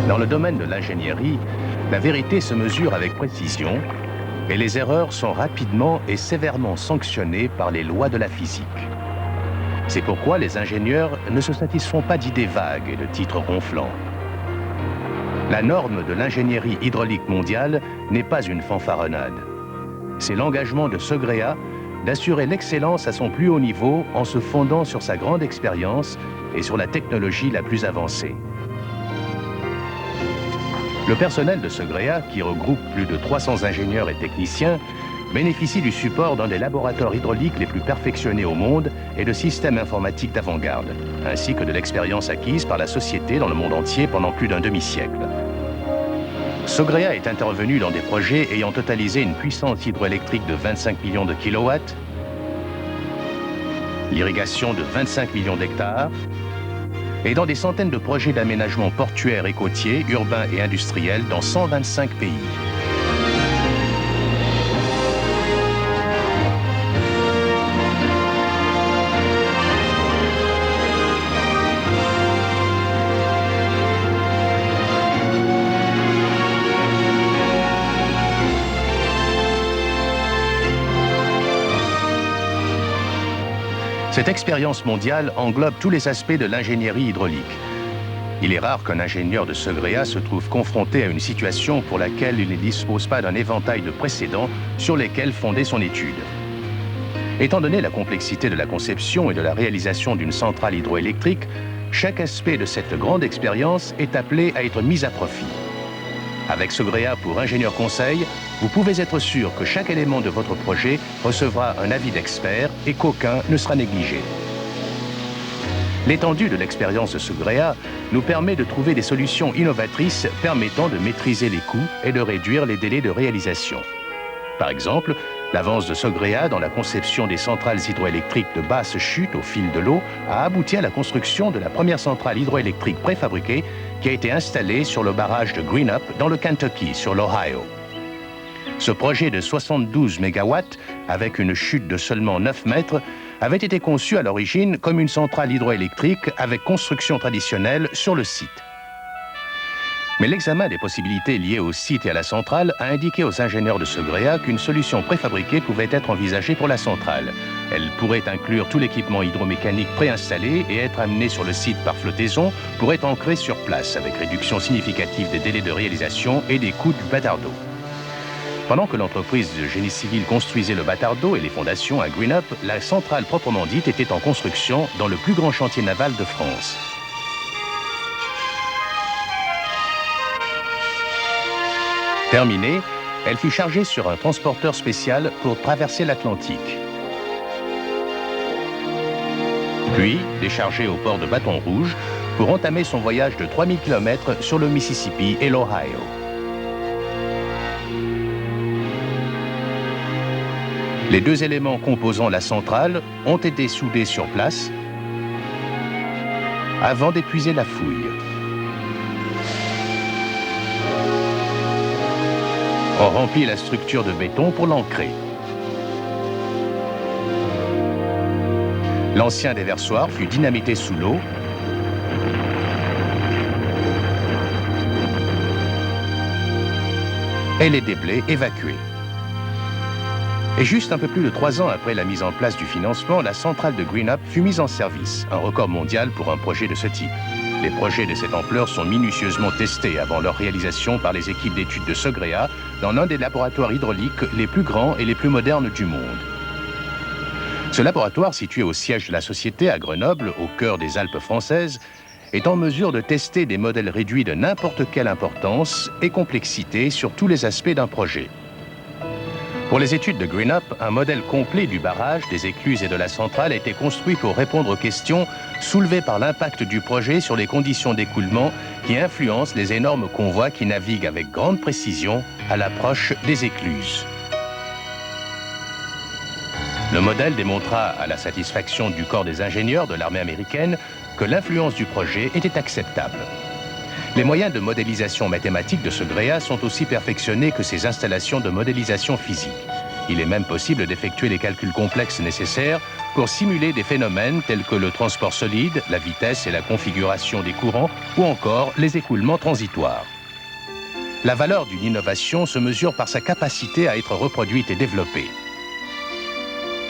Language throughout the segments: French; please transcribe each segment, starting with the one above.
Dans le domaine de l'ingénierie, la vérité se mesure avec précision et les erreurs sont rapidement et sévèrement sanctionnées par les lois de la physique. C'est pourquoi les ingénieurs ne se satisfont pas d'idées vagues et de titres ronflants. La norme de l'ingénierie hydraulique mondiale n'est pas une fanfaronnade. C'est l'engagement de Sogrea d'assurer l'excellence à son plus haut niveau en se fondant sur sa grande expérience et sur la technologie la plus avancée. Le personnel de Sogrea, qui regroupe plus de 300 ingénieurs et techniciens, bénéficie du support d'un des laboratoires hydrauliques les plus perfectionnés au monde et de systèmes informatiques d'avant-garde, ainsi que de l'expérience acquise par la société dans le monde entier pendant plus d'un demi-siècle. Sogrea est intervenu dans des projets ayant totalisé une puissance hydroélectrique de 25 millions de kilowatts, l'irrigation de 25 millions d'hectares, et dans des centaines de projets d'aménagement portuaire et côtier, urbain et industriel dans 125 pays. Cette expérience mondiale englobe tous les aspects de l'ingénierie hydraulique. Il est rare qu'un ingénieur de Sogrea se trouve confronté à une situation pour laquelle il ne dispose pas d'un éventail de précédents sur lesquels fonder son étude. Étant donné la complexité de la conception et de la réalisation d'une centrale hydroélectrique, chaque aspect de cette grande expérience est appelé à être mis à profit. Avec Sogrea pour ingénieur conseil, vous pouvez être sûr que chaque élément de votre projet recevra un avis d'expert et qu'aucun ne sera négligé. L'étendue de l'expérience de Sogrea nous permet de trouver des solutions innovatrices permettant de maîtriser les coûts et de réduire les délais de réalisation. Par exemple, l'avance de Sogrea dans la conception des centrales hydroélectriques de basse chute au fil de l'eau a abouti à la construction de la première centrale hydroélectrique préfabriquée qui a été installée sur le barrage de Greenup dans le Kentucky, sur l'Ohio. Ce projet de 72 MW, avec une chute de seulement 9 mètres, avait été conçu à l'origine comme une centrale hydroélectrique avec construction traditionnelle sur le site. Mais l'examen des possibilités liées au site et à la centrale a indiqué aux ingénieurs de Sogrea qu'une solution préfabriquée pouvait être envisagée pour la centrale. Elle pourrait inclure tout l'équipement hydromécanique préinstallé et être amenée sur le site par flottaison pour être ancrée sur place, avec réduction significative des délais de réalisation et des coûts du bâtard d'eau. Pendant que l'entreprise de génie civil construisait le bâtard d'eau et les fondations à Greenup, la centrale proprement dite était en construction dans le plus grand chantier naval de France. Terminée, elle fut chargée sur un transporteur spécial pour traverser l'Atlantique. Puis déchargée au port de Bâton Rouge pour entamer son voyage de 3000 km sur le Mississippi et l'Ohio. Les deux éléments composant la centrale ont été soudés sur place avant d'épuiser la fouille. On remplit la structure de béton pour l'ancrer. L'ancien déversoir fut dynamité sous l'eau et les déblais évacués. Et juste un peu plus de 3 ans après la mise en place du financement, la centrale de Greenup fut mise en service, un record mondial pour un projet de ce type. Les projets de cette ampleur sont minutieusement testés avant leur réalisation par les équipes d'études de Sogrea dans l'un des laboratoires hydrauliques les plus grands et les plus modernes du monde. Ce laboratoire, situé au siège de la société à Grenoble, au cœur des Alpes françaises, est en mesure de tester des modèles réduits de n'importe quelle importance et complexité sur tous les aspects d'un projet. Pour les études de Greenup, un modèle complet du barrage, des écluses et de la centrale a été construit pour répondre aux questions soulevées par l'impact du projet sur les conditions d'écoulement qui influencent les énormes convois qui naviguent avec grande précision à l'approche des écluses. Le modèle démontra à la satisfaction du corps des ingénieurs de l'armée américaine que l'influence du projet était acceptable. Les moyens de modélisation mathématique de Sogrea sont aussi perfectionnés que ses installations de modélisation physique. Il est même possible d'effectuer les calculs complexes nécessaires pour simuler des phénomènes tels que le transport solide, la vitesse et la configuration des courants ou encore les écoulements transitoires. La valeur d'une innovation se mesure par sa capacité à être reproduite et développée.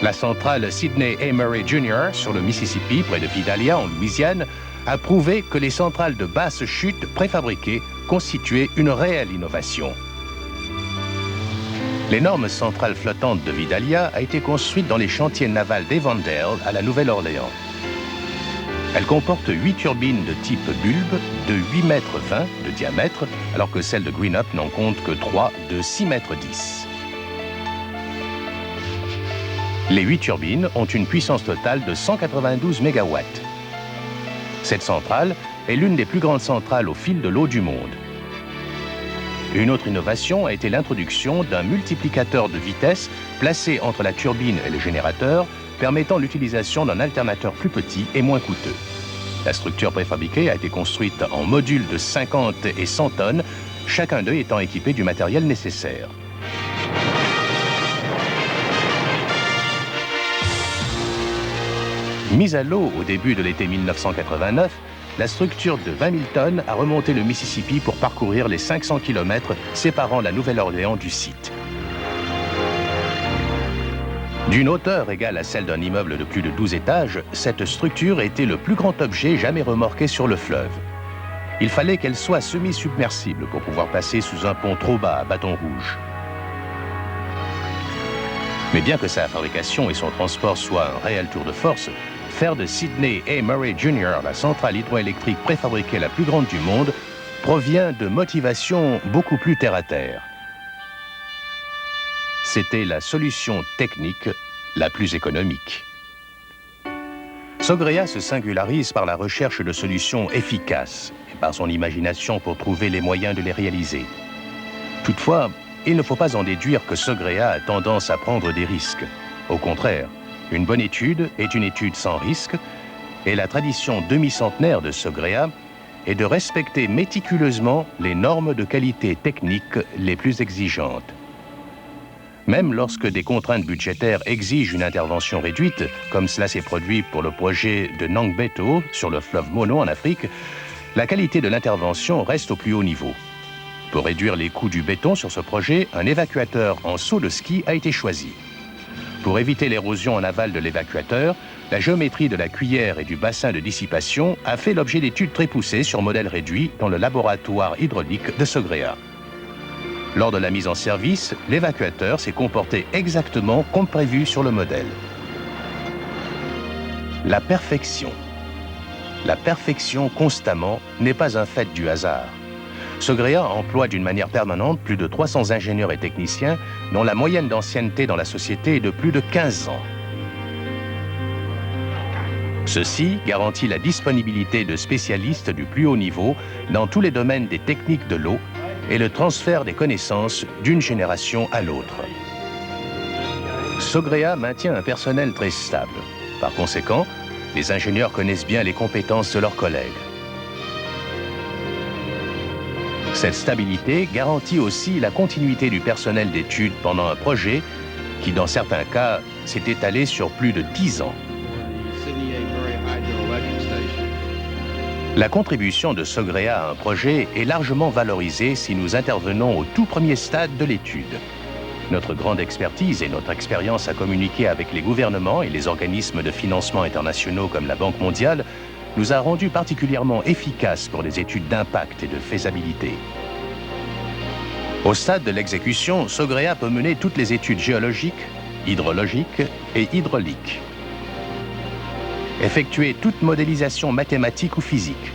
La centrale Sidney A. Murray Jr. sur le Mississippi, près de Vidalia, en Louisiane, a prouvé que les centrales de basse chute préfabriquées constituaient une réelle innovation. L'énorme centrale flottante de Vidalia a été construite dans les chantiers navals d'Avondale à la Nouvelle-Orléans. Elle comporte 8 turbines de type bulbe de 8,20 mètres de diamètre, alors que celle de Greenup n'en compte que 3 de 6,10 mètres. Les 8 turbines ont une puissance totale de 192 MW. Cette centrale est l'une des plus grandes centrales au fil de l'eau du monde. Une autre innovation a été l'introduction d'un multiplicateur de vitesse placé entre la turbine et le générateur, permettant l'utilisation d'un alternateur plus petit et moins coûteux. La structure préfabriquée a été construite en modules de 50 et 100 tonnes, chacun d'eux étant équipé du matériel nécessaire. Mise à l'eau au début de l'été 1989, la structure de 20 000 tonnes a remonté le Mississippi pour parcourir les 500 km séparant la Nouvelle-Orléans du site. D'une hauteur égale à celle d'un immeuble de plus de 12 étages, cette structure était le plus grand objet jamais remorqué sur le fleuve. Il fallait qu'elle soit semi-submersible pour pouvoir passer sous un pont trop bas à bâton rouge. Mais bien que sa fabrication et son transport soient un réel tour de force, faire de Sidney A. Murray Jr. la centrale hydroélectrique préfabriquée la plus grande du monde provient de motivations beaucoup plus terre-à-terre. C'était la solution technique la plus économique. Sogrea se singularise par la recherche de solutions efficaces et par son imagination pour trouver les moyens de les réaliser. Toutefois, il ne faut pas en déduire que Sogrea a tendance à prendre des risques. Au contraire, une bonne étude est une étude sans risque, et la tradition demi-centenaire de Sogrea est de respecter méticuleusement les normes de qualité technique les plus exigeantes. Même lorsque des contraintes budgétaires exigent une intervention réduite, comme cela s'est produit pour le projet de Nangbeto sur le fleuve Mono en Afrique, la qualité de l'intervention reste au plus haut niveau. Pour réduire les coûts du béton sur ce projet, un évacuateur en seau de ski a été choisi. Pour éviter l'érosion en aval de l'évacuateur, la géométrie de la cuillère et du bassin de dissipation a fait l'objet d'études très poussées sur modèle réduit dans le laboratoire hydraulique de Sogrea. Lors de la mise en service, l'évacuateur s'est comporté exactement comme prévu sur le modèle. La perfection. La perfection constamment n'est pas un fait du hasard. Sogrea emploie d'une manière permanente plus de 300 ingénieurs et techniciens dont la moyenne d'ancienneté dans la société est de plus de 15 ans. Ceci garantit la disponibilité de spécialistes du plus haut niveau dans tous les domaines des techniques de l'eau et le transfert des connaissances d'une génération à l'autre. Sogrea maintient un personnel très stable. Par conséquent, les ingénieurs connaissent bien les compétences de leurs collègues. Cette stabilité garantit aussi la continuité du personnel d'études pendant un projet qui, dans certains cas, s'est étalé sur plus de 10 ans. La contribution de Sogrea à un projet est largement valorisée si nous intervenons au tout premier stade de l'étude. Notre grande expertise et notre expérience à communiquer avec les gouvernements et les organismes de financement internationaux comme la Banque mondiale nous a rendus particulièrement efficaces pour les études d'impact et de faisabilité. Au stade de l'exécution, Sogrea peut mener toutes les études géologiques, hydrologiques et hydrauliques. Effectuer toute modélisation mathématique ou physique.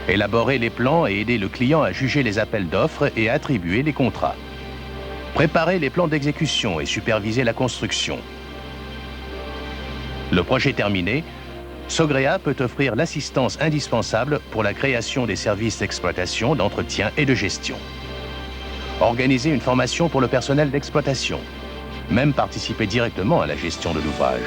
Élaborer les plans et aider le client à juger les appels d'offres et à attribuer les contrats. Préparer les plans d'exécution et superviser la construction. Le projet terminé, Sogrea peut offrir l'assistance indispensable pour la création des services d'exploitation, d'entretien et de gestion. Organiser une formation pour le personnel d'exploitation. Même participer directement à la gestion de l'ouvrage.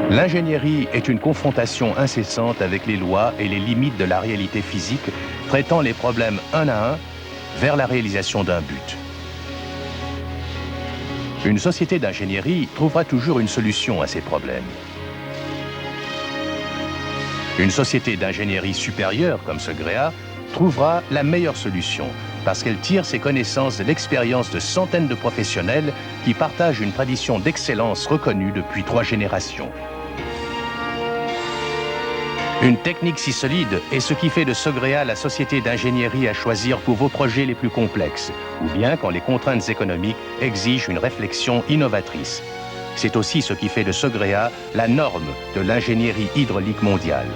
L'ingénierie est une confrontation incessante avec les lois et les limites de la réalité physique, traitant les problèmes un à un vers la réalisation d'un but. Une société d'ingénierie trouvera toujours une solution à ces problèmes. Une société d'ingénierie supérieure comme Sogrea trouvera la meilleure solution parce qu'elle tire ses connaissances de l'expérience de centaines de professionnels qui partagent une tradition d'excellence reconnue depuis 3 générations. Une technique si solide est ce qui fait de Sogrea la société d'ingénierie à choisir pour vos projets les plus complexes, ou bien quand les contraintes économiques exigent une réflexion innovatrice. C'est aussi ce qui fait de Sogrea la norme de l'ingénierie hydraulique mondiale.